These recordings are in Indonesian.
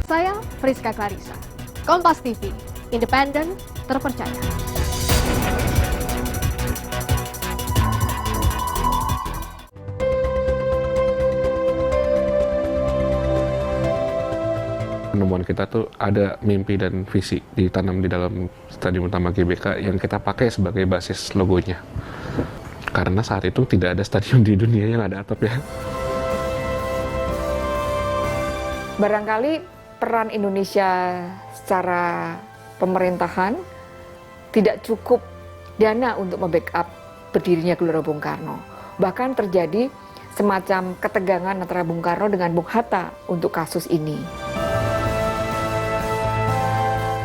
Saya Friska Clarissa, Kompas TV, independen, terpercaya. Penemuan kita tuh ada mimpi dan visi ditanam di dalam Stadion Utama GBK yang kita pakai sebagai basis logonya. Karena saat itu tidak ada stadion di dunia yang ada atap ya. Barangkali peran Indonesia secara pemerintahan tidak cukup dana untuk membackup berdirinya Gelora Bung Karno. Bahkan terjadi semacam ketegangan antara Bung Karno dengan Bung Hatta untuk kasus ini.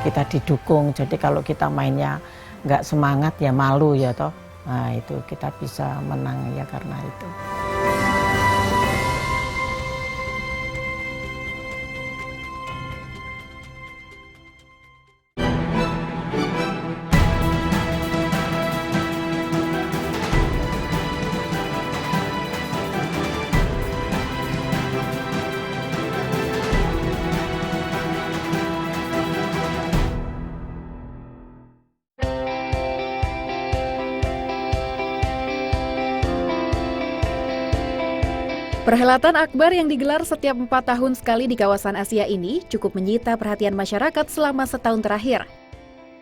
Kita didukung, jadi kalau kita mainnya nggak semangat ya malu ya toh. Nah itu kita bisa menang ya karena itu. Perhelatan akbar yang digelar setiap 4 tahun sekali di kawasan Asia ini cukup menyita perhatian masyarakat selama setahun terakhir.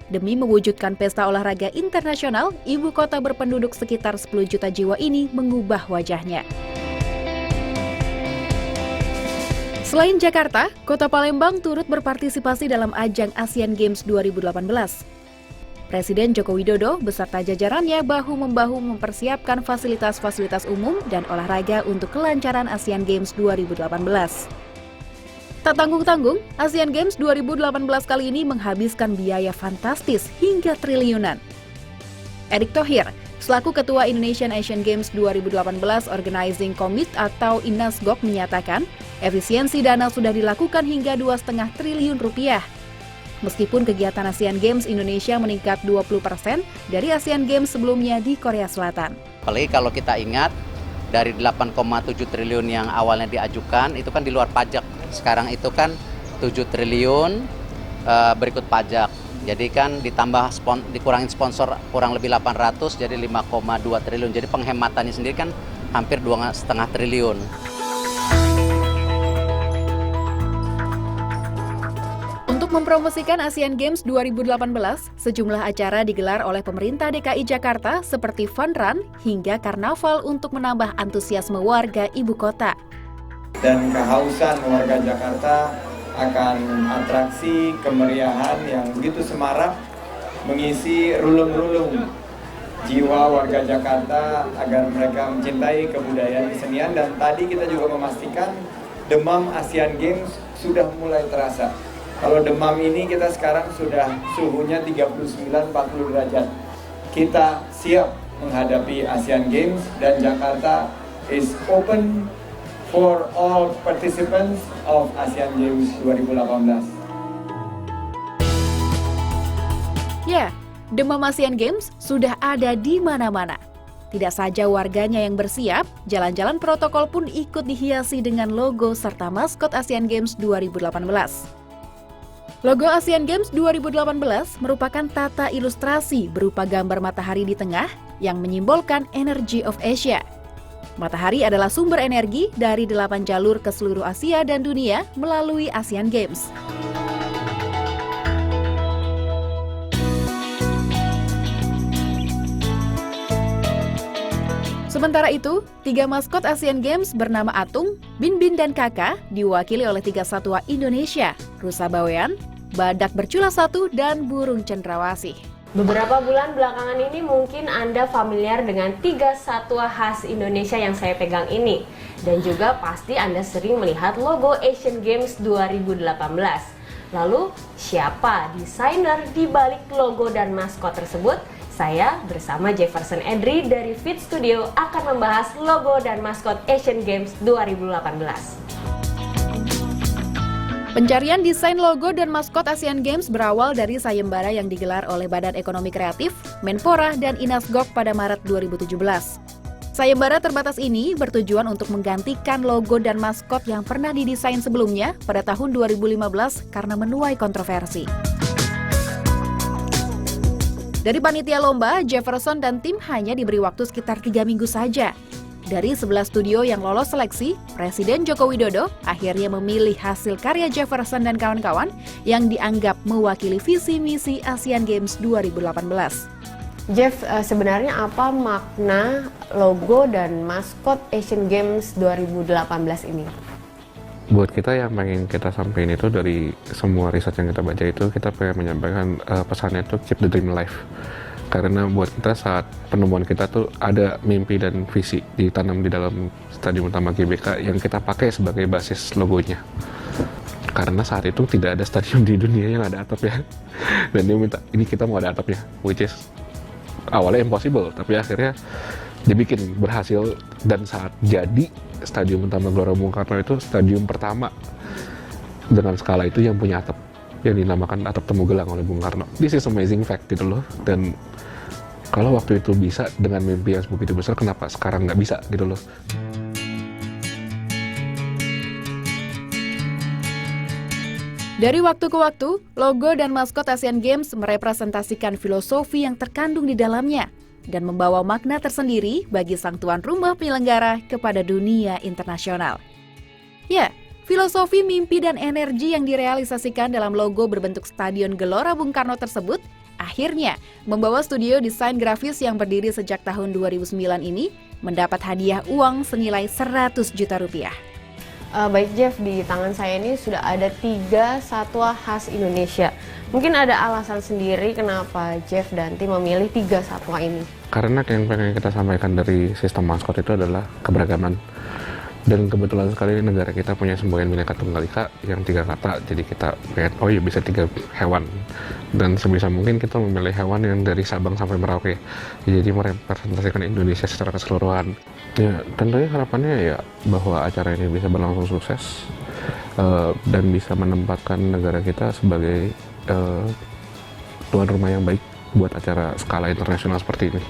Demi mewujudkan pesta olahraga internasional, ibu kota berpenduduk sekitar 10 juta jiwa ini mengubah wajahnya. Selain Jakarta, Kota Palembang turut berpartisipasi dalam ajang Asian Games 2018. Presiden Joko Widodo beserta jajarannya bahu-membahu mempersiapkan fasilitas-fasilitas umum dan olahraga untuk kelancaran Asian Games 2018. Tak tanggung-tanggung, Asian Games 2018 kali ini menghabiskan biaya fantastis hingga triliunan. Erick Thohir, selaku Ketua Indonesian Asian Games 2018 Organizing Committee atau INASGOC menyatakan, efisiensi dana sudah dilakukan hingga 2,5 triliun rupiah. Meskipun kegiatan Asian Games Indonesia meningkat 20% dari Asian Games sebelumnya di Korea Selatan. Apalagi kalau kita ingat, dari 8,7 triliun yang awalnya diajukan, itu kan di luar pajak. Sekarang itu kan 7 triliun berikut pajak. Jadi kan ditambah dikurangin sponsor kurang lebih 800, jadi 5,2 triliun. Jadi penghematannya sendiri kan hampir 2,5 triliun. Untuk mempromosikan Asian Games 2018, sejumlah acara digelar oleh pemerintah DKI Jakarta seperti fun run hingga karnaval untuk menambah antusiasme warga ibu kota. Dan kehausan warga Jakarta akan atraksi kemeriahan yang begitu semarak mengisi relung-relung jiwa warga Jakarta agar mereka mencintai kebudayaan kesenian. Dan tadi kita juga memastikan demam Asian Games sudah mulai terasa. Kalau demam ini kita sekarang sudah suhunya 39-40 derajat. Kita siap menghadapi Asian Games dan Jakarta is open for all participants of Asian Games 2018. Ya, demam Asian Games sudah ada di mana-mana. Tidak saja warganya yang bersiap, jalan-jalan protokol pun ikut dihiasi dengan logo serta maskot Asian Games 2018. Logo Asian Games 2018 merupakan tata ilustrasi berupa gambar matahari di tengah yang menyimbolkan Energy of Asia. Matahari adalah sumber energi dari 8 jalur ke seluruh Asia dan dunia melalui Asian Games. Sementara itu, 3 maskot Asian Games bernama Atung, Bin Bin, dan Kaka diwakili oleh 3 satwa Indonesia, rusa bawean, badak bercula 1, dan burung cendrawasih. Beberapa bulan belakangan ini mungkin Anda familiar dengan 3 satwa khas Indonesia yang saya pegang ini. Dan juga pasti Anda sering melihat logo Asian Games 2018. Lalu, siapa desainer di balik logo dan maskot tersebut? Saya bersama Jefferson Edri dari Fit Studio akan membahas logo dan maskot Asian Games 2018. Pencarian desain logo dan maskot Asian Games berawal dari sayembara yang digelar oleh Badan Ekonomi Kreatif, Menpora, dan INASGOC pada Maret 2017. Sayembara terbatas ini bertujuan untuk menggantikan logo dan maskot yang pernah didesain sebelumnya pada tahun 2015 karena menuai kontroversi. Dari panitia lomba, Jefferson dan tim hanya diberi waktu sekitar 3 minggu saja. Dari 11 studio yang lolos seleksi, Presiden Joko Widodo akhirnya memilih hasil karya Jefferson dan kawan-kawan yang dianggap mewakili visi misi Asian Games 2018. Jeff, sebenarnya apa makna logo dan maskot Asian Games 2018 ini? Buat kita yang pengen kita sampaikan itu dari semua riset yang kita baca itu, kita pengen menyampaikan pesannya itu keep the dream alive. Karena buat kita saat penemuan kita tuh ada mimpi dan visi ditanam di dalam stadion utama GBK yang kita pakai sebagai basis logonya. Karena saat itu tidak ada stadion di dunia yang ada atapnya. Dan dia minta, ini kita mau ada atapnya, which is awalnya impossible, tapi akhirnya dibikin berhasil. Dan saat jadi Stadion Utama Gelora Bung Karno itu stadion pertama dengan skala itu yang punya atap, yang dinamakan atap temu gelang oleh Bung Karno. This is amazing fact gitu loh. Dan kalau waktu itu bisa dengan mimpi yang begitu besar, kenapa sekarang nggak bisa gitu loh. Dari waktu ke waktu, logo dan maskot Asian Games merepresentasikan filosofi yang terkandung di dalamnya dan membawa makna tersendiri bagi sang tuan rumah penyelenggara kepada dunia internasional. Ya, filosofi, mimpi, dan energi yang direalisasikan dalam logo berbentuk Stadion Gelora Bung Karno tersebut akhirnya membawa studio desain grafis yang berdiri sejak tahun 2009 ini mendapat hadiah uang senilai 100 juta rupiah. Baik Jeff, di tangan saya ini sudah ada 3 satwa khas Indonesia. Mungkin ada alasan sendiri kenapa Jeff dan tim memilih 3 satwa ini? Karena yang pengen kita sampaikan dari sistem maskot itu adalah keberagaman. Dan kebetulan sekali negara kita punya semboyan Bhinneka Tunggal Ika yang 3 kata, jadi kita pengen, oh iya bisa 3 hewan. Dan sebisa mungkin kita memilih hewan yang dari Sabang sampai Merauke, jadi merepresentasikan Indonesia secara keseluruhan. Ya, tentunya harapannya ya bahwa acara ini bisa berlangsung sukses dan bisa menempatkan negara kita sebagai tuan rumah yang baik buat acara skala internasional seperti ini.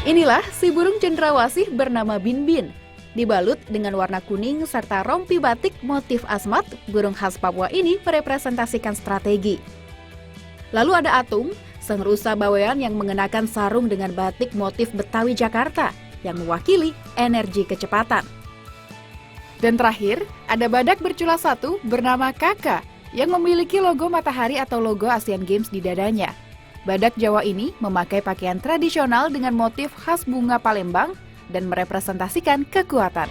Inilah si burung cendrawasih bernama Bin Bin. Dibalut dengan warna kuning serta rompi batik motif asmat, burung khas Papua ini merepresentasikan strategi. Lalu ada Atung, sang rusa bawean yang mengenakan sarung dengan batik motif Betawi Jakarta yang mewakili energi kecepatan. Dan terakhir, ada badak bercula satu bernama Kaka yang memiliki logo matahari atau logo Asian Games di dadanya. Badak Jawa ini memakai pakaian tradisional dengan motif khas bunga Palembang dan merepresentasikan kekuatan.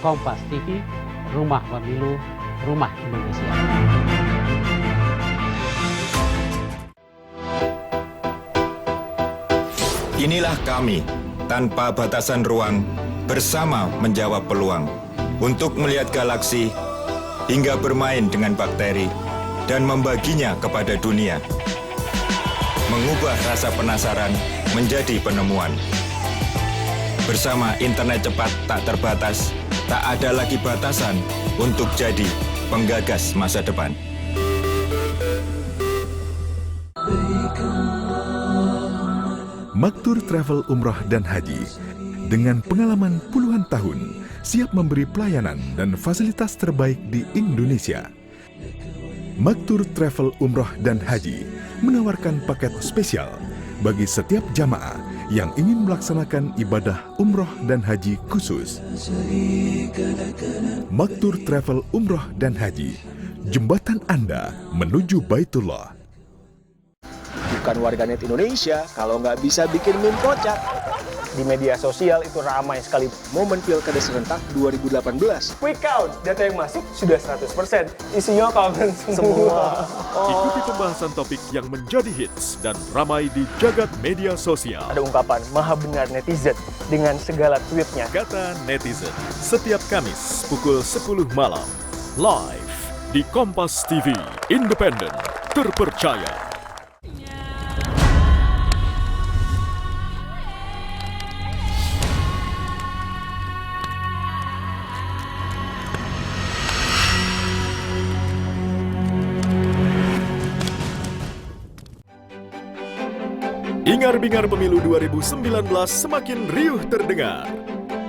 Kompas TV, Rumah Pemilu, Rumah Indonesia. Inilah kami, tanpa batasan ruang, bersama menjawab peluang untuk melihat galaksi hingga bermain dengan bakteri dan membaginya kepada dunia. Mengubah rasa penasaran menjadi penemuan. Bersama internet cepat tak terbatas, tak ada lagi batasan untuk jadi penggagas masa depan. Maktur Travel Umroh dan Haji dengan pengalaman puluhan tahun siap memberi pelayanan dan fasilitas terbaik di Indonesia. Maktur Travel Umroh dan Haji menawarkan paket spesial bagi setiap jamaah yang ingin melaksanakan ibadah umroh dan haji khusus. Maktur Travel Umroh dan Haji, jembatan Anda menuju Baitullah. Bukan warganet Indonesia kalau nggak bisa bikin meme kocak. Di media sosial itu ramai sekali momen Pilkada serentak 2018. Quick count, data yang masuk sudah 100%. Isinya komen semua. Ikuti pembahasan topik yang menjadi hits dan ramai di jagat media sosial. Ada ungkapan maha benar netizen dengan segala tweetnya. Kata netizen, setiap Kamis pukul 10 malam. Live di Kompas TV, independen, terpercaya. Bingar-bingar pemilu 2019 semakin riuh terdengar.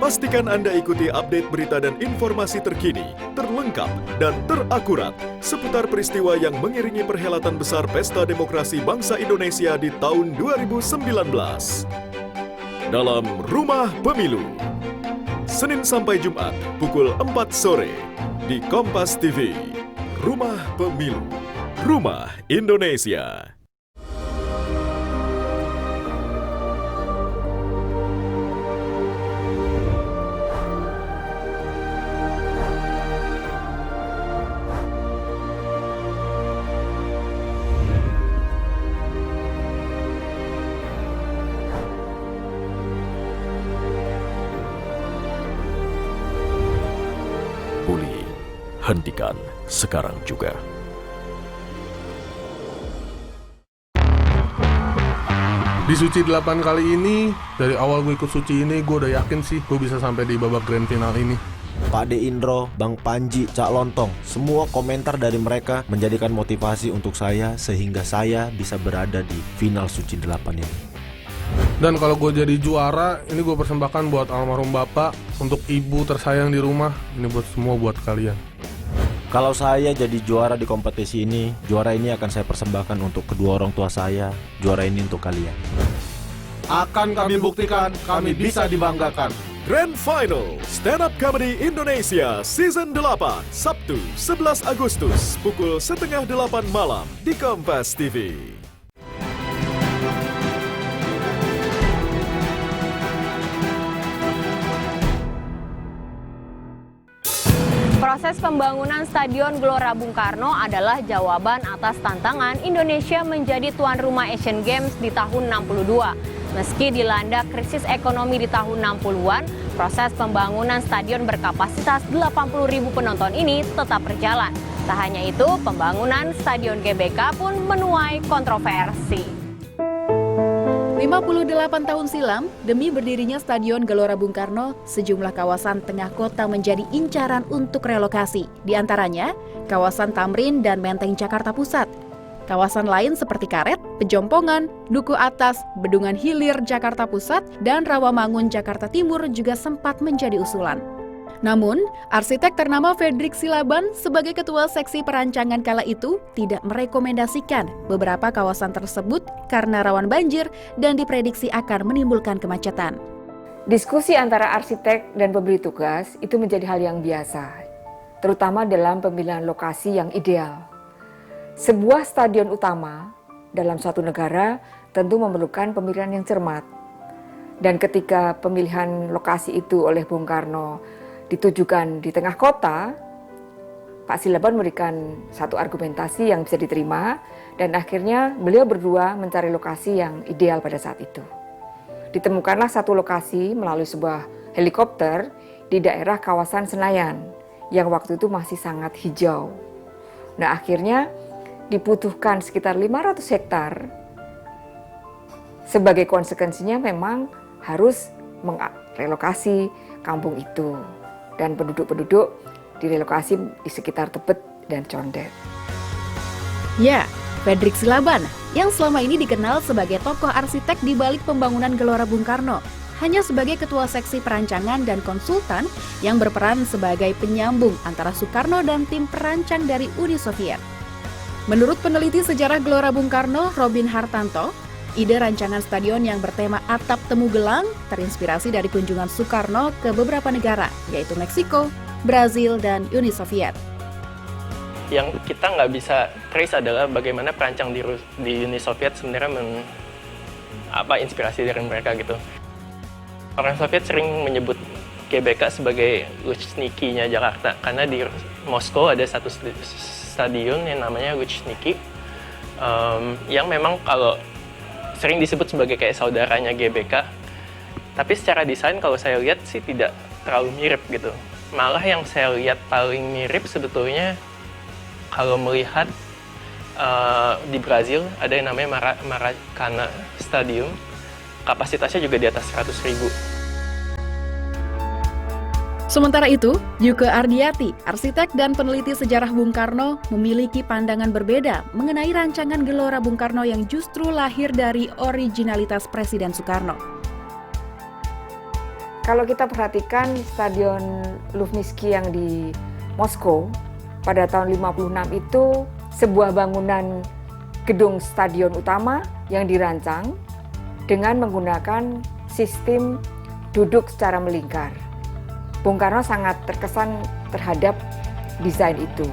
Pastikan Anda ikuti update berita dan informasi terkini, terlengkap, dan terakurat seputar peristiwa yang mengiringi perhelatan besar Pesta Demokrasi Bangsa Indonesia di tahun 2019. Dalam Rumah Pemilu, Senin sampai Jumat pukul 4 sore di Kompas TV. Rumah Pemilu, Rumah Indonesia. Bully, hentikan sekarang juga. Di Suci 8 kali ini, dari awal gue ikut Suci ini, gue udah yakin sih gue bisa sampai di babak grand final ini. Pak De Indro, Bang Panji, Cak Lontong, semua komentar dari mereka menjadikan motivasi untuk saya sehingga saya bisa berada di final Suci 8 ini. Dan kalau gue jadi juara, ini gue persembahkan buat almarhum bapak, untuk ibu tersayang di rumah, ini buat semua buat kalian. Kalau saya jadi juara di kompetisi ini, juara ini akan saya persembahkan untuk kedua orang tua saya, juara ini untuk kalian. Akan kami buktikan, kami bisa dibanggakan. Grand Final Stand Up Comedy Indonesia Season 8 Sabtu 11 Agustus pukul 7:30 malam di Kompas TV. Proses pembangunan Stadion Gelora Bung Karno adalah jawaban atas tantangan Indonesia menjadi tuan rumah Asian Games di tahun 62. Meski dilanda krisis ekonomi di tahun 60-an, proses pembangunan stadion berkapasitas 80.000 penonton ini tetap berjalan. Tak hanya itu, pembangunan Stadion GBK pun menuai kontroversi. 58 tahun silam, demi berdirinya Stadion Gelora Bung Karno, sejumlah kawasan tengah kota menjadi incaran untuk relokasi. Di antaranya, kawasan Tamrin dan Menteng Jakarta Pusat. Kawasan lain seperti Karet, Pejompongan, Duku Atas, Bendungan Hilir Jakarta Pusat, dan Rawamangun Jakarta Timur juga sempat menjadi usulan. Namun, arsitek ternama Fredrik Silaban sebagai ketua seksi perancangan kala itu tidak merekomendasikan beberapa kawasan tersebut karena rawan banjir dan diprediksi akan menimbulkan kemacetan. Diskusi antara arsitek dan pemberi tugas itu menjadi hal yang biasa, terutama dalam pemilihan lokasi yang ideal. Sebuah stadion utama dalam suatu negara tentu memerlukan pemilihan yang cermat. Dan ketika pemilihan lokasi itu oleh Bung Karno ditujukan di tengah kota, Pak Silaban memberikan satu argumentasi yang bisa diterima dan akhirnya beliau berdua mencari lokasi yang ideal pada saat itu. Ditemukanlah satu lokasi melalui sebuah helikopter di daerah kawasan Senayan yang waktu itu masih sangat hijau. Nah, akhirnya dibutuhkan sekitar 500 hektar. Sebagai konsekuensinya memang harus merelokasi kampung itu. Dan penduduk-penduduk direlokasi di sekitar Tebet dan Condet. Ya, Fredrik Silaban yang selama ini dikenal sebagai tokoh arsitek di balik pembangunan Gelora Bung Karno, hanya sebagai ketua seksi perancangan dan konsultan yang berperan sebagai penyambung antara Soekarno dan tim perancang dari Uni Soviet. Menurut peneliti sejarah Gelora Bung Karno, Robin Hartanto, ide rancangan stadion yang bertema atap temu gelang terinspirasi dari kunjungan Soekarno ke beberapa negara, yaitu Meksiko, Brazil, dan Uni Soviet. Yang kita nggak bisa trace adalah bagaimana perancang di Uni Soviet sebenarnya inspirasi dari mereka gitu. Orang Soviet sering menyebut GBK sebagai Luchniki-nya Jakarta, karena di Moskow ada satu stadion yang namanya Luchniki, yang memang kalau sering disebut sebagai kayak saudaranya GBK, tapi secara desain kalau saya lihat sih tidak terlalu mirip gitu. Malah yang saya lihat paling mirip sebetulnya kalau melihat di Brazil ada yang namanya Maracanã Stadium, kapasitasnya juga di atas 100.000. Sementara itu, Yuke Ardiati, arsitek dan peneliti sejarah Bung Karno, memiliki pandangan berbeda mengenai rancangan Gelora Bung Karno yang justru lahir dari originalitas Presiden Soekarno. Kalau kita perhatikan Stadion Luzhniki yang di Moskow pada tahun 56 itu sebuah bangunan gedung stadion utama yang dirancang dengan menggunakan sistem duduk secara melingkar. Bung Karno sangat terkesan terhadap desain itu,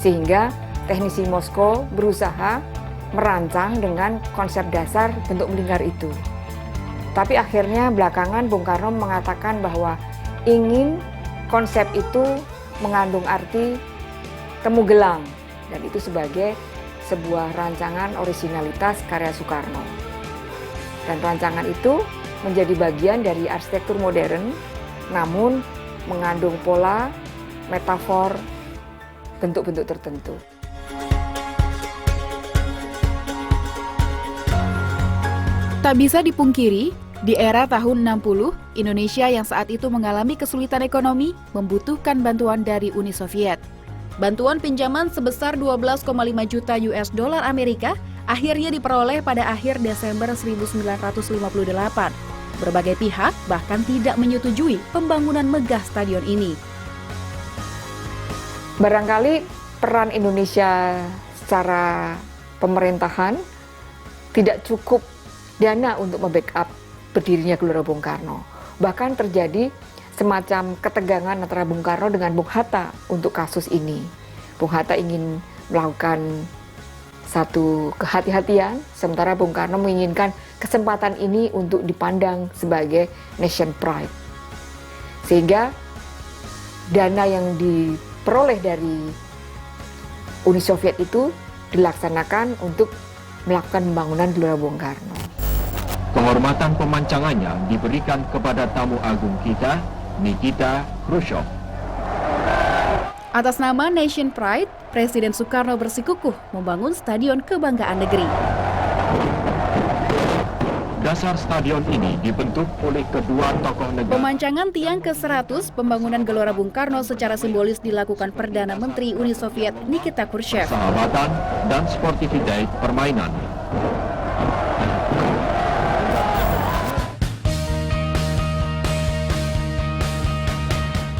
sehingga teknisi Moskow berusaha merancang dengan konsep dasar bentuk melingkar itu. Tapi akhirnya belakangan Bung Karno mengatakan bahwa ingin konsep itu mengandung arti temu gelang, dan itu sebagai sebuah rancangan originalitas karya Soekarno. Dan rancangan itu menjadi bagian dari arsitektur modern, namun mengandung pola, metafor, bentuk-bentuk tertentu. Tak bisa dipungkiri, di era tahun 60, Indonesia yang saat itu mengalami kesulitan ekonomi membutuhkan bantuan dari Uni Soviet. Bantuan pinjaman sebesar 12,5 juta US dollar Amerika akhirnya diperoleh pada akhir Desember 1958. Berbagai pihak bahkan tidak menyetujui pembangunan megah stadion ini. Barangkali peran Indonesia secara pemerintahan tidak cukup dana untuk membackup berdirinya Gelora Bung Karno. Bahkan terjadi semacam ketegangan antara Bung Karno dengan Bung Hatta untuk kasus ini. Bung Hatta ingin melakukan satu kehati-hatian, sementara Bung Karno menginginkan kesempatan ini untuk dipandang sebagai nation pride. Sehingga dana yang diperoleh dari Uni Soviet itu dilaksanakan untuk melakukan pembangunan Gelora Bung Karno. Penghormatan pemancangannya diberikan kepada tamu agung kita, Nikita Khrushchev. Atas nama Nation Pride, Presiden Soekarno bersikukuh membangun Stadion Kebanggaan Negeri. Dasar stadion ini dibentuk oleh kedua tokoh negara. Pemancangan tiang ke-100 pembangunan Gelora Bung Karno secara simbolis dilakukan Perdana Menteri Uni Soviet Nikita Khrushchev. Sahabatan dan sportivitas permainan.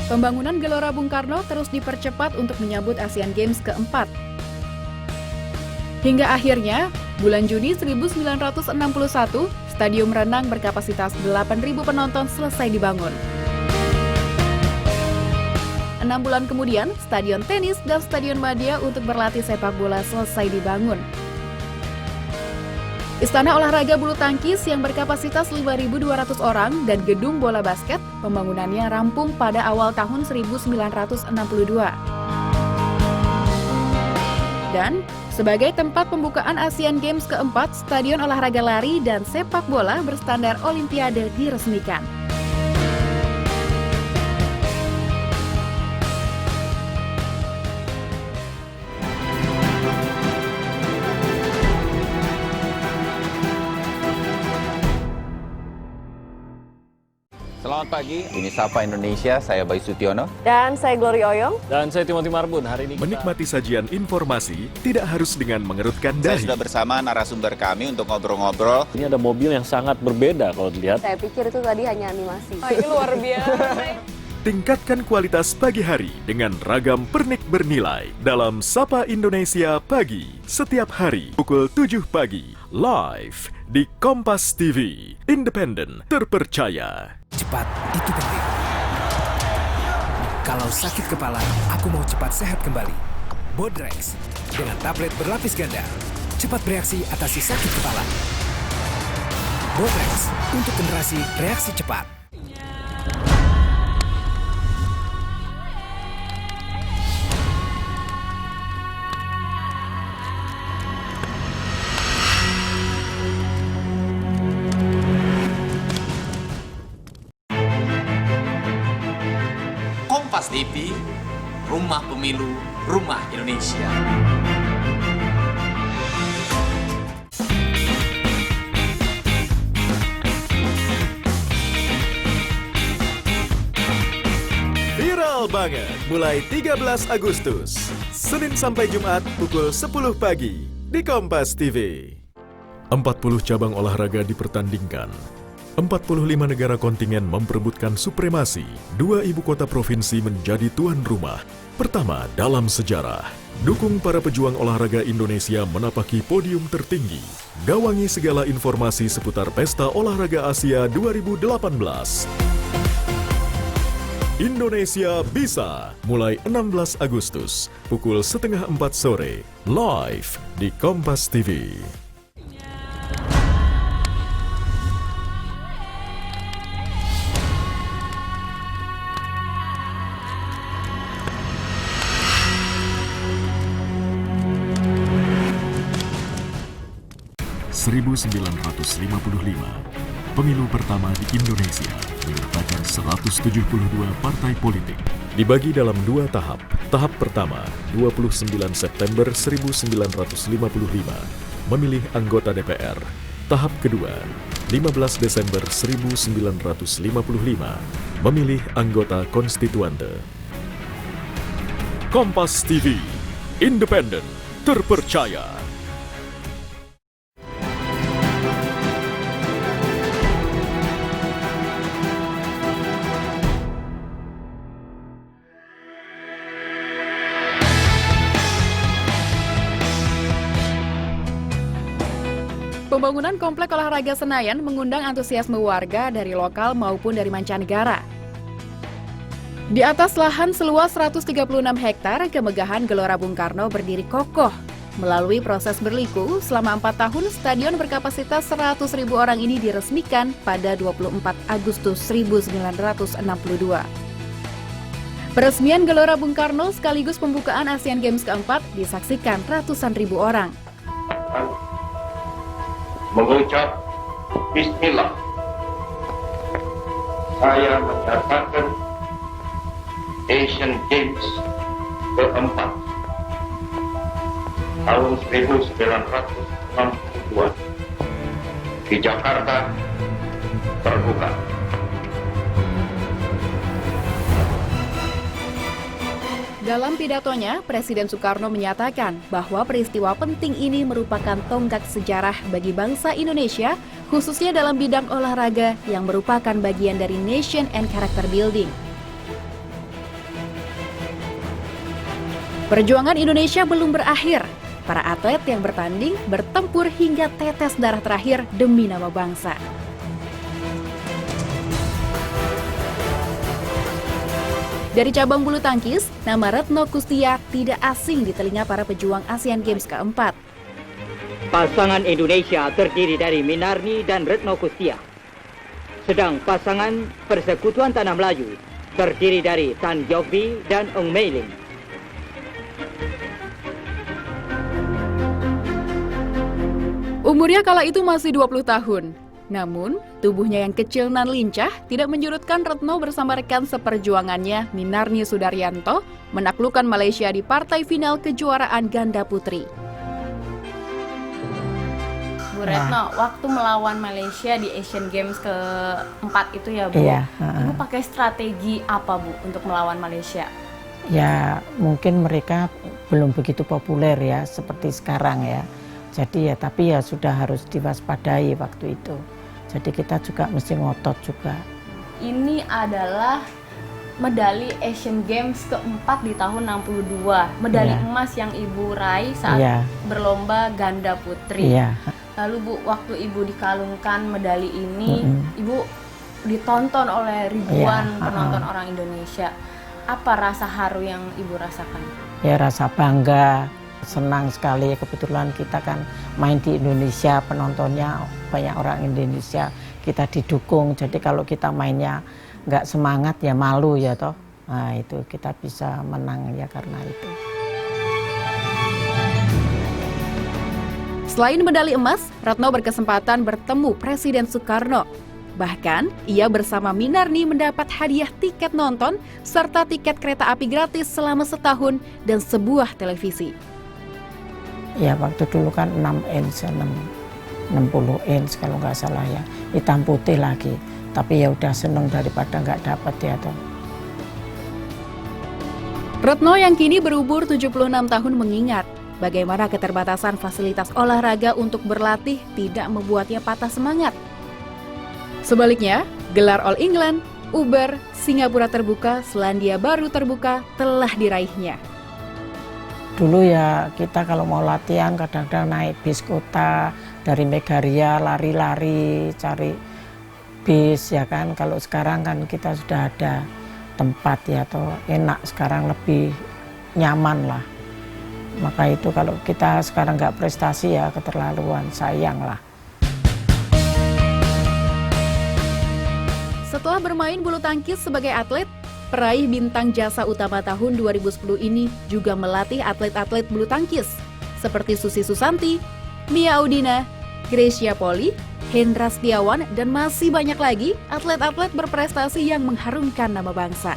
Pembangunan Gelora Bung Karno terus dipercepat untuk menyambut Asian Games ke-4. Hingga akhirnya, bulan Juni 1961, stadion renang berkapasitas 8.000 penonton selesai dibangun. 6 bulan kemudian, stadion tenis dan stadion media untuk berlatih sepak bola selesai dibangun. Istana olahraga bulu tangkis yang berkapasitas 5.200 orang dan gedung bola basket, pembangunannya rampung pada awal tahun 1962. Dan sebagai tempat pembukaan Asian Games ke-4, stadion olahraga lari dan sepak bola berstandar Olimpiade diresmikan. Selamat pagi, ini Sapa Indonesia, saya Bayu Sutiono. Dan saya Glory Oyong. Dan saya Timothy Marbun. Hari ini menikmati sajian informasi tidak harus dengan mengerutkan Saya dahi. sudah bersama narasumber kami untuk ngobrol-ngobrol. Ini ada mobil yang sangat berbeda kalau dilihat. Saya pikir itu tadi hanya animasi. Oh, ini luar biasa. Tingkatkan kualitas pagi hari dengan ragam pernik bernilai dalam Sapa Indonesia Pagi. Setiap hari pukul 7 pagi, live di Kompas TV, independen, terpercaya. Cepat, itu penting. Kalau sakit kepala, aku mau cepat sehat kembali. Bodrex, dengan tablet berlapis ganda. Cepat bereaksi atasi sakit kepala. Bodrex, untuk generasi reaksi cepat. Kompas TV, Rumah Pemilu, Rumah Indonesia. spesial banget mulai 13 Agustus. Senin sampai Jumat pukul 10 pagi di Kompas TV. 40 cabang olahraga dipertandingkan. 45 negara kontingen memperebutkan supremasi. 2 ibu kota provinsi menjadi tuan rumah pertama dalam sejarah. Dukung para pejuang olahraga Indonesia menapaki podium tertinggi. Gawangi segala informasi seputar Pesta Olahraga Asia 2018. Indonesia Bisa, mulai 16 Agustus, pukul 3:30 sore, live di Kompas TV. (1955) Pemilu pertama di Indonesia menyertakan 172 partai politik. Dibagi dalam 2 tahap. Tahap pertama, 29 September 1955, memilih anggota DPR. Tahap kedua, 15 Desember 1955, memilih anggota konstituante. Kompas TV, independen, terpercaya. Pembangunan Komplek Olahraga Senayan mengundang antusiasme warga dari lokal maupun dari mancanegara. Di atas lahan seluas 136 hektar, kemegahan Gelora Bung Karno berdiri kokoh. Melalui proses berliku, selama 4 tahun, stadion berkapasitas 100.000 orang ini diresmikan pada 24 Agustus 1962. Peresmian Gelora Bung Karno sekaligus pembukaan Asian Games keempat disaksikan ratusan ribu orang. Mengucap Bismillah, saya menyatakan Asian Games keempat tahun 1962 di Jakarta terbuka. Dalam pidatonya, Presiden Soekarno menyatakan bahwa peristiwa penting ini merupakan tonggak sejarah bagi bangsa Indonesia, khususnya dalam bidang olahraga yang merupakan bagian dari nation and character building. Perjuangan Indonesia belum berakhir. Para atlet yang bertanding bertempur hingga tetes darah terakhir demi nama bangsa. Dari cabang bulu tangkis, nama Retno Kustia tidak asing di telinga para pejuang Asian Games keempat. Pasangan Indonesia terdiri dari Minarni dan Retno Kustia. Sedang pasangan Persekutuan Tanah Melayu terdiri dari Tan Jogbi dan Eng Meiling. Umurnya kala itu masih 20 tahun. Namun, tubuhnya yang kecil nan lincah tidak menyurutkan Retno bersama rekan seperjuangannya Minarni Sudaryanto menaklukkan Malaysia di partai final kejuaraan ganda putri. Bu Retno, waktu melawan Malaysia di Asian Games keempat itu ya Bu, Ibu pakai strategi apa Bu untuk melawan Malaysia? Ya mungkin mereka belum begitu populer ya seperti sekarang ya. Jadi ya tapi ya sudah harus diwaspadai waktu itu. Jadi kita juga mesti ngotot juga. Ini adalah medali Asian Games keempat di tahun 62. Medali emas yang Ibu raih saat berlomba ganda putri. Lalu Bu, waktu Ibu dikalungkan medali ini, Ibu ditonton oleh ribuan penonton orang Indonesia. Apa rasa haru yang Ibu rasakan? Ya rasa bangga. Senang sekali, kebetulan kita kan main di Indonesia, penontonnya banyak orang Indonesia, kita didukung. Jadi kalau kita mainnya nggak semangat ya malu ya toh. Nah itu kita bisa menang ya karena itu. Selain medali emas, Retno berkesempatan bertemu Presiden Soekarno. Bahkan, ia bersama Minarni mendapat hadiah tiket nonton serta tiket kereta api gratis selama setahun dan sebuah televisi. Ya waktu dulu kan 6 inch, 60 inch kalau nggak salah ya, hitam putih lagi. Tapi ya udah seneng daripada nggak dapat ya toh. Retno yang kini berumur 76 tahun mengingat bagaimana keterbatasan fasilitas olahraga untuk berlatih tidak membuatnya patah semangat. Sebaliknya, gelar All England, Uber, Singapura terbuka, Selandia Baru terbuka telah diraihnya. Dulu ya kita kalau mau latihan kadang-kadang naik bis kota dari Megaria, lari-lari cari bis ya kan. Kalau sekarang kan kita sudah ada tempat ya, atau enak sekarang lebih nyaman lah. Maka itu kalau kita sekarang nggak prestasi ya keterlaluan, sayang lah. Setelah bermain bulu tangkis sebagai atlet, peraih bintang jasa utama tahun 2010 ini juga melatih atlet-atlet bulu tangkis seperti Susi Susanti, Mia Audina, Gracia Poli, Hendra Setiawan, dan masih banyak lagi atlet-atlet berprestasi yang mengharumkan nama bangsa.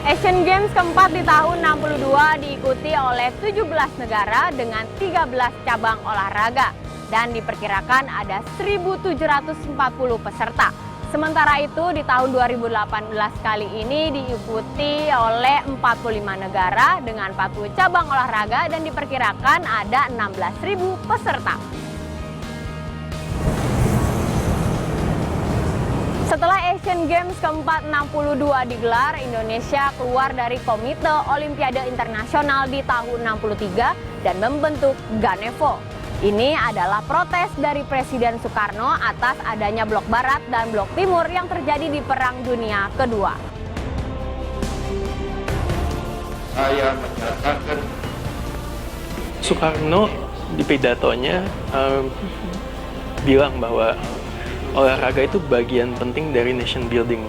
Asian Games keempat di tahun 62 diikuti oleh 17 negara dengan 13 cabang olahraga dan diperkirakan ada 1.740 peserta. Sementara itu di tahun 2018 kali ini diikuti oleh 45 negara dengan 40 cabang olahraga dan diperkirakan ada 16.000 peserta. Setelah Asian Games keempat 62 digelar, Indonesia keluar dari Komite Olimpiade Internasional di tahun 63 dan membentuk Ganevo. Ini adalah protes dari Presiden Soekarno atas adanya Blok Barat dan Blok Timur yang terjadi di Perang Dunia Kedua. Saya menyatakan Soekarno di pidatonya bilang bahwa olahraga itu bagian penting dari nation building,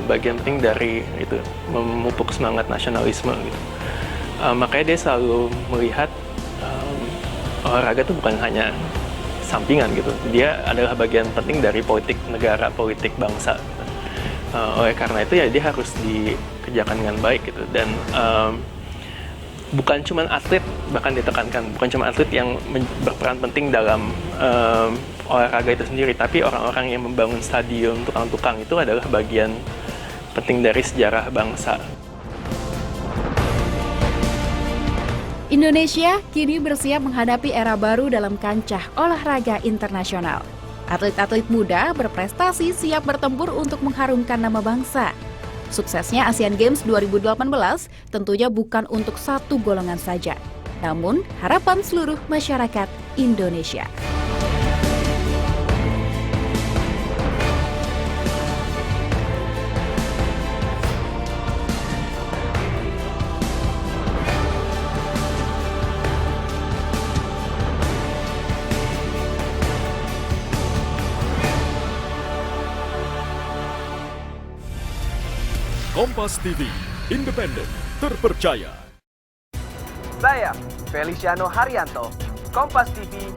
bagian penting dari itu memupuk semangat nasionalisme gitu. Makanya dia selalu melihat olahraga itu bukan hanya sampingan gitu, dia adalah bagian penting dari politik negara, politik bangsa gitu. Oleh karena itu ya dia harus dikerjakan dengan baik gitu, dan bukan cuma atlet, bahkan ditekankan bukan cuma atlet yang berperan penting dalam olahraga itu sendiri, tapi orang-orang yang membangun stadion, tukang-tukang itu adalah bagian penting dari sejarah bangsa. Indonesia kini bersiap menghadapi era baru dalam kancah olahraga internasional. Atlet-atlet muda berprestasi siap bertempur untuk mengharumkan nama bangsa. Suksesnya Asian Games 2018 tentunya bukan untuk satu golongan saja, namun harapan seluruh masyarakat Indonesia. Kompas TV, independen, terpercaya. Saya Feliciano Haryanto, Kompas TV,